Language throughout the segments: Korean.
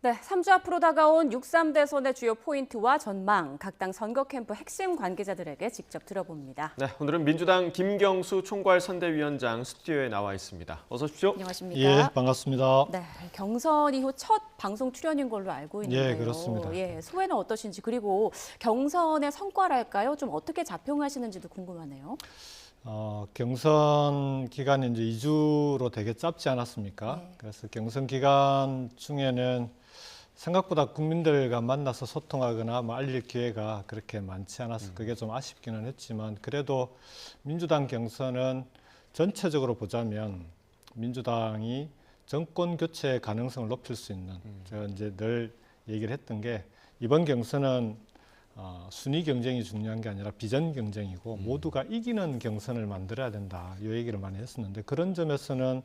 네, 3주 앞으로 다가온 6.3 대선의 주요 포인트와 전망, 각 당 선거 캠프 핵심 관계자들에게 직접 들어봅니다. 네, 오늘은 민주당 김경수 총괄선대위원장 스튜디오에 나와 있습니다. 어서 오십시오. 안녕하십니까? 예, 반갑습니다. 네, 경선 이후 첫 방송 출연인 걸로 알고 있는데요. 예, 그렇습니다. 예, 소회는 어떠신지, 그리고 경선의 성과랄까요? 좀 어떻게 자평하시는지도 궁금하네요. 경선 기간이 이제 2주로 되게 짧지 않았습니까? 네. 그래서 경선 기간 중에는 생각보다 국민들과 만나서 소통하거나 알릴 기회가 그렇게 많지 않아서 그게 좀 아쉽기는 했지만, 그래도 민주당 경선은 전체적으로 보자면 민주당이 정권 교체 가능성을 높일 수 있는, 제가 이제 늘 얘기를 했던 게, 이번 경선은 순위 경쟁이 중요한 게 아니라 비전 경쟁이고 모두가 이기는 경선을 만들어야 된다, 이 얘기를 많이 했었는데, 그런 점에서는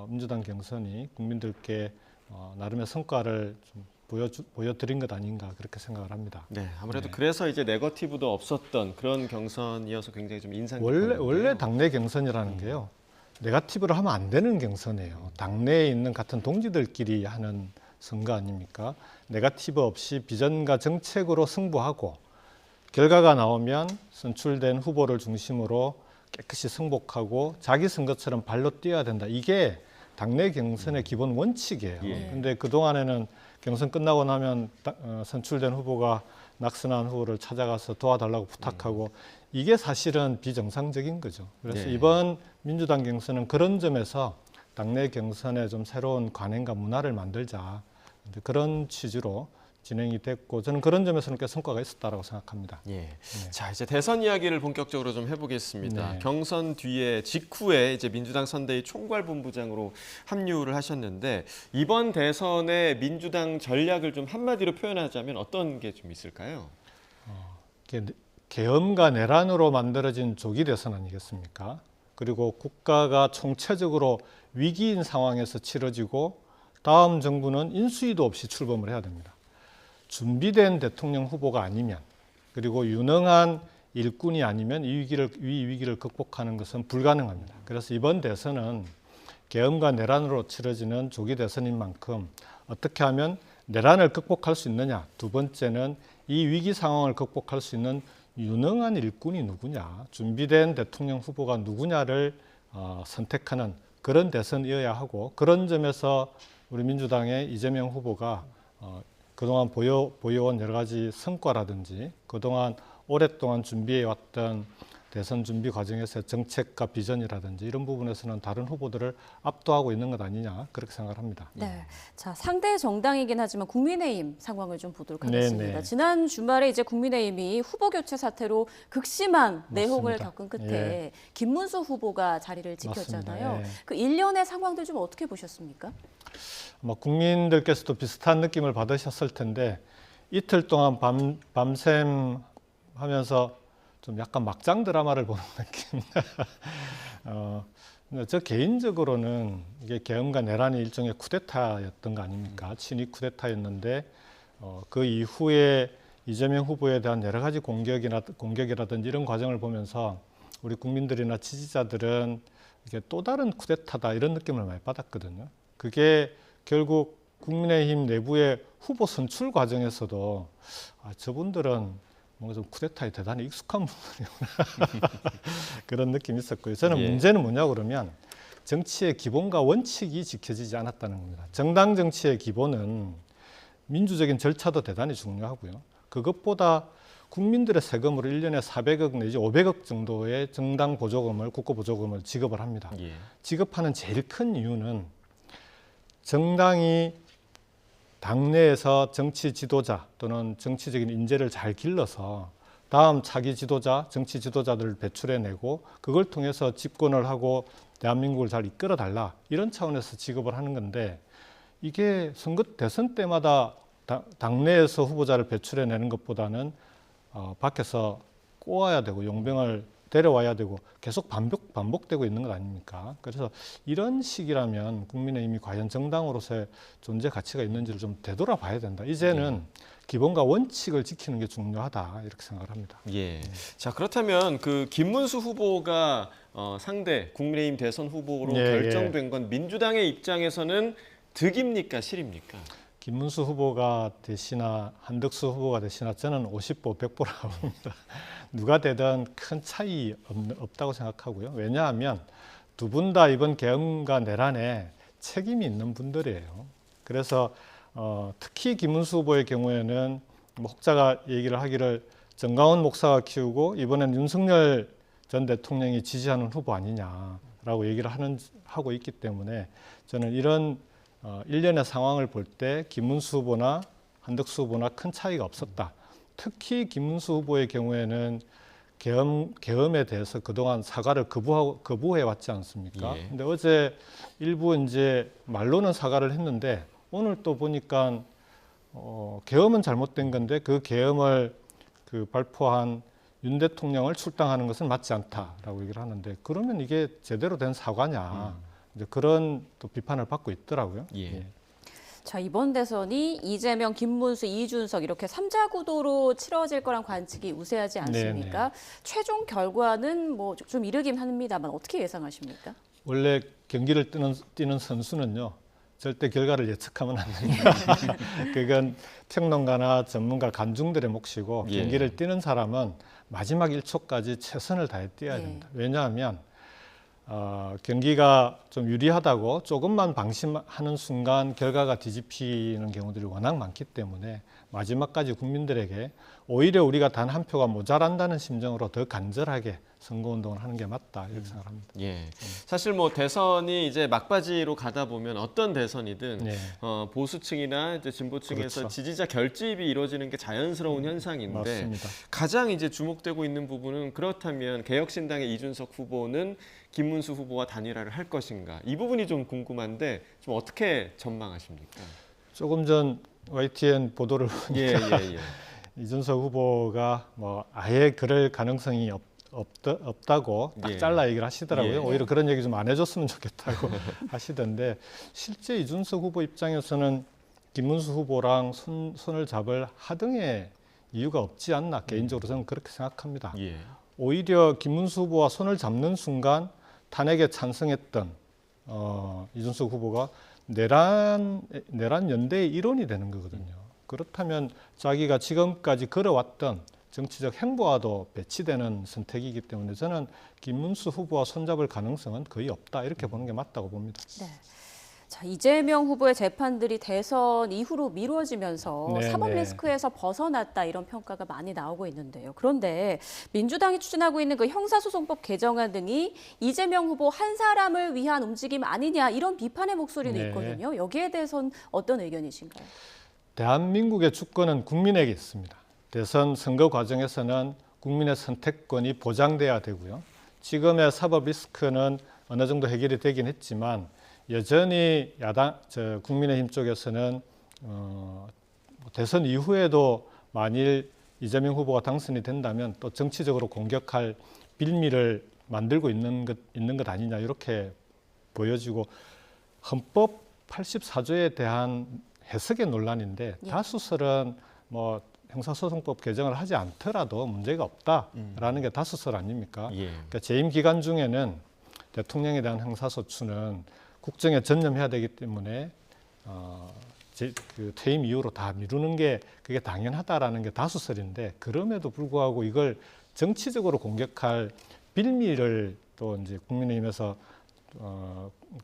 민주당 경선이 국민들께 나름의 성과를 좀 보여드린 것 아닌가, 그렇게 생각을 합니다. 네, 아무래도 네. 그래서 이제 네거티브도 없었던 그런 경선이어서 굉장히 좀 인상 깊었는데요. 원래 당내 경선이라는 게요, 네거티브를 하면 안 되는 경선이에요. 당내에 있는 같은 동지들끼리 하는 선거 아닙니까? 네거티브 없이 비전과 정책으로 승부하고, 결과가 나오면 선출된 후보를 중심으로 깨끗이 승복하고 자기 선거처럼 발로 뛰어야 된다. 이게 당내 경선의 기본 원칙이에요. 예. 근데 그동안에는 경선 끝나고 나면 선출된 후보가 낙선한 후보를 찾아가서 도와달라고 부탁하고, 이게 사실은 비정상적인 거죠. 그래서 네. 이번 민주당 경선은 그런 점에서 당내 경선에 좀 새로운 관행과 문화를 만들자, 그런 취지로 진행이 됐고, 저는 그런 점에서는 꽤 성과가 있었다고 생각합니다. 예. 자, 이제 대선 이야기를 본격적으로 좀 해보겠습니다. 네. 경선 뒤에 직후에 이제 민주당 선대위 총괄본부장으로 합류를 하셨는데, 이번 대선의 민주당 전략을 좀 한마디로 표현하자면 어떤 게 좀 있을까요? 계엄과 내란으로 만들어진 조기 대선 아니겠습니까? 그리고 국가가 총체적으로 위기인 상황에서 치러지고, 다음 정부는 인수위도 없이 출범을 해야 됩니다. 준비된 대통령 후보가 아니면, 그리고 유능한 일꾼이 아니면 이 위기를 극복하는 것은 불가능합니다. 그래서 이번 대선은 계엄과 내란으로 치러지는 조기 대선인 만큼 어떻게 하면 내란을 극복할 수 있느냐, 두 번째는 이 위기 상황을 극복할 수 있는 유능한 일꾼이 누구냐, 준비된 대통령 후보가 누구냐를 선택하는 그런 대선이어야 하고, 그런 점에서 우리 민주당의 이재명 후보가 그동안 보여온 여러 가지 성과라든지, 그동안 오랫동안 준비해왔던 대선 준비 과정에서의 정책과 비전이라든지, 이런 부분에서는 다른 후보들을 압도하고 있는 것 아니냐, 그렇게 생각을 합니다. 네, 자, 상대 정당이긴 하지만 국민의힘 상황을 좀 보도록 하겠습니다. 네네. 지난 주말에 이제 국민의힘이 후보 교체 사태로 극심한 내홍을 맞습니다. 겪은 끝에 예. 김문수 후보가 자리를 지켰잖아요. 맞습니다. 예. 그 일련의 상황들 좀 어떻게 보셨습니까? 국민들께서도 비슷한 느낌을 받으셨을 텐데, 이틀 동안 밤샘 하면서 좀 약간 막장 드라마를 보는 느낌. 저 개인적으로는 이게 계엄과 내란이 일종의 쿠데타였던 거 아닙니까? 친위 쿠데타였는데, 그 이후에 이재명 후보에 대한 여러 가지 공격이라든지 이런 과정을 보면서 우리 국민들이나 지지자들은 이게 또 다른 쿠데타다, 이런 느낌을 많이 받았거든요. 그게 결국 국민의힘 내부의 후보 선출 과정에서도 저분들은 뭔가 좀 쿠데타에 대단히 익숙한 분들이구나 그런 느낌이 있었고요. 저는 예. 문제는 뭐냐 그러면, 정치의 기본과 원칙이 지켜지지 않았다는 겁니다. 정당 정치의 기본은 민주적인 절차도 대단히 중요하고요. 그것보다 국민들의 세금으로 1년에 400억 내지 500억 정도의 정당 보조금을, 국고 보조금을 지급을 합니다. 예. 지급하는 제일 큰 이유는 정당이 당내에서 정치 지도자 또는 정치적인 인재를 잘 길러서 다음 차기 지도자, 정치 지도자들을 배출해내고, 그걸 통해서 집권을 하고 대한민국을 잘 이끌어달라, 이런 차원에서 지급을 하는 건데, 이게 선거 대선 때마다 당내에서 후보자를 배출해내는 것보다는 밖에서 꼬아야 되고 용병을 데려와야 되고 계속 반복되고 있는 것 아닙니까? 그래서 이런 식이라면 국민의힘이 과연 정당으로서의 존재 가치가 있는지를 좀 되돌아봐야 된다. 이제는 기본과 원칙을 지키는 게 중요하다, 이렇게 생각을 합니다. 예. 자, 그렇다면 그 김문수 후보가 상대 국민의힘 대선 후보로 예, 결정된 건 민주당의 입장에서는 득입니까, 실입니까? 김문수 후보가 되시나 한덕수 후보가 되시나 저는 50보 100보라고 봅니다. 누가 되든 큰 차이 없다고 생각하고요. 왜냐하면 두 분 다 이번 계엄과 내란에 책임이 있는 분들이에요. 그래서 특히 김문수 후보의 경우에는 혹자가 얘기를 하기를 정강원 목사가 키우고 이번엔 윤석열 전 대통령이 지지하는 후보 아니냐라고 얘기를 하고 있기 때문에 저는 이런 일련의 상황을 볼 때 김문수 후보나 한덕수 후보나 큰 차이가 없었다. 특히 김문수 후보의 경우에는 계엄에 대해서 그동안 사과를 거부해 왔지 않습니까? 예. 근데 어제 일부 이제 말로는 사과를 했는데 오늘 또 보니까 계엄은 잘못된 건데 그 계엄을 발표한 윤 대통령을 출당하는 것은 맞지 않다라고 얘기를 하는데 그러면 이게 제대로 된 사과냐 이제 그런 또 비판을 받고 있더라고요. 예. 자, 이번 대선이 이재명, 김문수, 이준석 이렇게 3자 구도로 치러질 거란 관측이 우세하지 않습니까? 최종 결과는 뭐 좀 이르긴 합니다만 어떻게 예상하십니까? 원래 경기를 뛰는 선수는요. 절대 결과를 예측하면 안 됩니다. 그건 평론가나 전문가 관중들의 몫이고 예. 경기를 뛰는 사람은 마지막 1초까지 최선을 다해 뛰어야 됩니다. 왜냐하면 경기가 좀 유리하다고 조금만 방심하는 순간 결과가 뒤집히는 경우들이 워낙 많기 때문에 마지막까지 국민들에게 오히려 우리가 단 한 표가 모자란다는 심정으로 더 간절하게 선거운동을 하는 게 맞다 이렇게 생각합니다. 예. 사실 뭐 대선이 이제 막바지로 가다 보면 어떤 대선이든 네. 보수층이나 이제 진보층에서 그렇죠. 지지자 결집이 이루어지는 게 자연스러운 현상인데 맞습니다. 가장 이제 주목되고 있는 부분은 그렇다면 개혁신당의 이준석 후보는 김문수 후보와 단일화를 할 것인가 이 부분이 좀 궁금한데 좀 어떻게 전망하십니까? 조금 전 YTN 보도를 예, 보니까 예, 예. 이준석 후보가 뭐 아예 그럴 가능성이 없다고 딱 예. 잘라 얘기를 하시더라고요. 예. 오히려 그런 얘기 좀 안 해줬으면 좋겠다고 하시던데 실제 이준석 후보 입장에서는 김문수 후보랑 손을 잡을 하등의 이유가 없지 않나 개인적으로 저는 그렇게 생각합니다. 예. 오히려 김문수 후보와 손을 잡는 순간 탄핵에 찬성했던 이준석 후보가 내란 연대의 일원이 되는 거거든요. 그렇다면 자기가 지금까지 걸어왔던 정치적 행보와도 배치되는 선택이기 때문에 저는 김문수 후보와 손잡을 가능성은 거의 없다 이렇게 보는 게 맞다고 봅니다. 네. 자, 이재명 후보의 재판들이 대선 이후로 미뤄지면서 네, 사법 네. 리스크에서 벗어났다 이런 평가가 많이 나오고 있는데요. 그런데 민주당이 추진하고 있는 그 형사소송법 개정안 등이 이재명 후보 한 사람을 위한 움직임 아니냐 이런 비판의 목소리도 네. 있거든요. 여기에 대해서는 어떤 의견이신가요? 대한민국의 주권은 국민에게 있습니다. 대선 선거 과정에서는 국민의 선택권이 보장돼야 되고요. 지금의 사법 리스크는 어느 정도 해결이 되긴 했지만 여전히 국민의힘 쪽에서는 대선 이후에도 만일 이재명 후보가 당선이 된다면 또 정치적으로 공격할 빌미를 만들고 있는 것 아니냐 이렇게 보여지고 헌법 84조에 대한 해석의 논란인데 예. 다수설은 뭐 형사소송법 개정을 하지 않더라도 문제가 없다라는 게 다수설 아닙니까? 예. 그러니까 재임 기간 중에는 대통령에 대한 형사소추는 국정에 전념해야 되기 때문에 그 퇴임 이후로 다 미루는 게 그게 당연하다라는 게 다수설인데 그럼에도 불구하고 이걸 정치적으로 공격할 빌미를 또 이제 국민의힘에서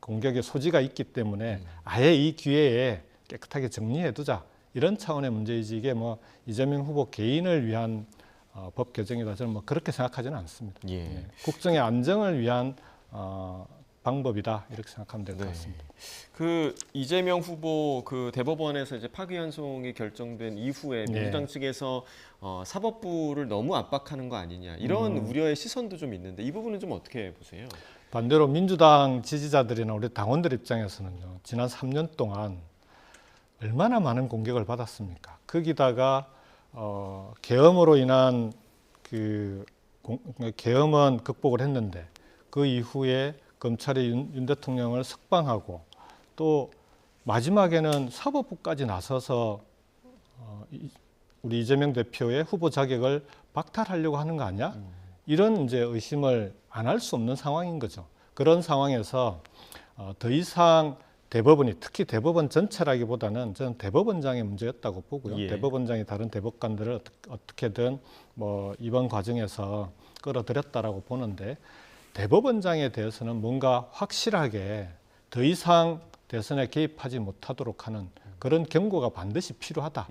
공격의 소지가 있기 때문에 아예 이 기회에 깨끗하게 정리해두자 이런 차원의 문제이지 이게 뭐 이재명 후보 개인을 위한 법 개정이다 저는 뭐 그렇게 생각하지는 않습니다. 예. 네. 국정의 안정을 위한 방법이다 이렇게 생각하면 될 것 네. 같습니다. 그 이재명 후보 그 대법원에서 이제 파기환송이 결정된 이후에 네. 민주당 측에서 사법부를 너무 압박하는 거 아니냐 이런 우려의 시선도 좀 있는데 이 부분은 좀 어떻게 보세요? 반대로 민주당 지지자들이나 우리 당원들 입장에서는요. 지난 3년 동안 얼마나 많은 공격을 받았습니까? 거기다가 계엄으로 인한 계엄은 극복을 했는데 그 이후에 검찰이 윤 대통령을 석방하고 또 마지막에는 사법부까지 나서서 우리 이재명 대표의 후보 자격을 박탈하려고 하는 거 아니야? 이런 이제 의심을 안 할 수 없는 상황인 거죠. 그런 상황에서 더 이상 대법원이 특히 대법원 전체라기보다는 저는 대법원장의 문제였다고 보고요. 예. 대법원장이 다른 대법관들을 어떻게든 뭐 이번 과정에서 끌어들였다라고 보는데 대법원장에 대해서는 뭔가 확실하게 더 이상 대선에 개입하지 못하도록 하는 그런 경고가 반드시 필요하다.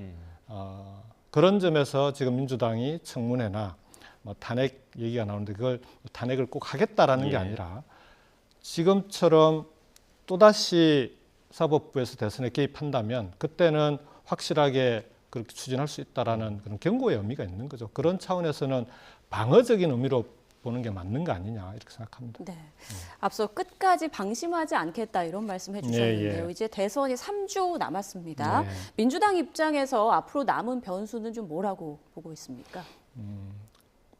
그런 점에서 지금 민주당이 청문회나 뭐 탄핵 얘기가 나오는데 그걸 탄핵을 꼭 하겠다라는 게 예. 아니라 지금처럼 또다시 사법부에서 대선에 개입한다면 그때는 확실하게 그렇게 추진할 수 있다라는 그런 경고의 의미가 있는 거죠. 그런 차원에서는 방어적인 의미로 보는 게 맞는 거 아니냐 이렇게 생각합니다. 네. 앞서 끝까지 방심하지 않겠다 이런 말씀해 주셨는데요. 예. 이제 대선이 3주 남았습니다. 네. 민주당 입장에서 앞으로 남은 변수는 좀 뭐라고 보고 있습니까?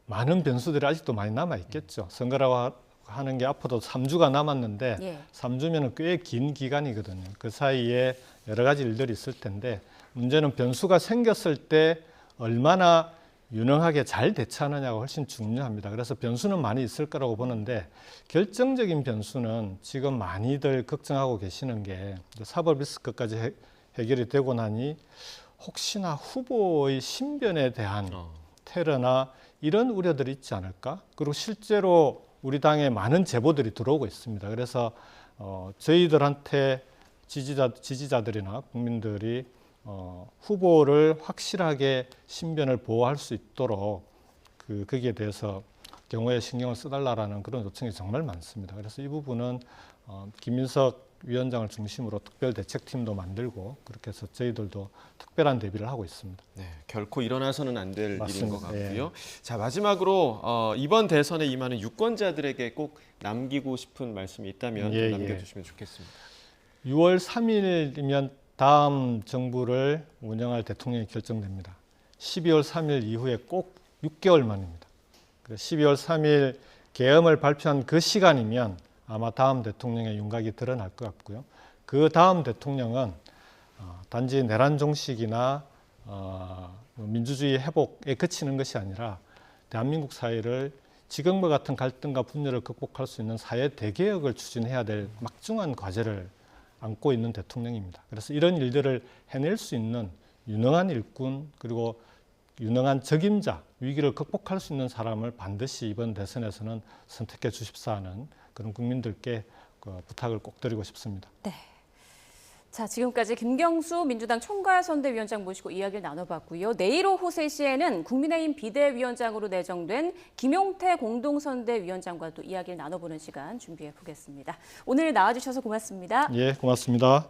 많은 변수들이 아직도 많이 남아 있겠죠. 선거라고 하는 게 앞으로 3주가 남았는데 예. 3주면 꽤 긴 기간이거든요. 그 사이에 여러 가지 일들이 있을 텐데 문제는 변수가 생겼을 때 얼마나 유능하게 잘 대처하느냐가 훨씬 중요합니다. 그래서 변수는 많이 있을 거라고 보는데 결정적인 변수는 지금 많이들 걱정하고 계시는 게 사법 리스크까지 해결이 되고 나니 혹시나 후보의 신변에 대한 테러나 이런 우려들이 있지 않을까? 그리고 실제로 우리 당에 많은 제보들이 들어오고 있습니다. 그래서 저희들한테 지지자들이나 국민들이 후보를 확실하게 신변을 보호할 수 있도록 거기에 대해서 경호에 신경을 써달라는 그런 요청이 정말 많습니다. 그래서 이 부분은 김민석 위원장을 중심으로 특별대책팀도 만들고 그렇게 해서 저희들도 특별한 대비를 하고 있습니다. 네, 결코 일어나서는 안 될 일인 맞습니다. 것 같고요. 자, 마지막으로 이번 대선에 임하는 유권자들에게 꼭 남기고 싶은 말씀이 있다면 좀 남겨주시면 좋겠습니다. 6월 3일이면 다음 정부를 운영할 대통령이 결정됩니다. 12월 3일 이후에 꼭 6개월 만입니다. 12월 3일 계엄을 발표한 그 시간이면 아마 다음 대통령의 윤곽이 드러날 것 같고요. 그 다음 대통령은 단지 내란 종식이나 민주주의 회복에 그치는 것이 아니라 대한민국 사회를 지금과 같은 갈등과 분열을 극복할 수 있는 사회 대개혁을 추진해야 될 막중한 과제를 안고 있는 대통령입니다. 그래서 이런 일들을 해낼 수 있는 유능한 일꾼 그리고 유능한 적임자, 위기를 극복할 수 있는 사람을 반드시 이번 대선에서는 선택해 주십사 하는 그런 국민들께 부탁을 꼭 드리고 싶습니다. 네. 자, 지금까지 김경수 민주당 총괄선대위원장 모시고 이야기를 나눠봤고요. 내일 오후 3시에는 국민의힘 비대위원장으로 내정된 김용태 공동선대위원장과 또 이야기를 나눠보는 시간 준비해 보겠습니다. 오늘 나와주셔서 고맙습니다. 예, 고맙습니다.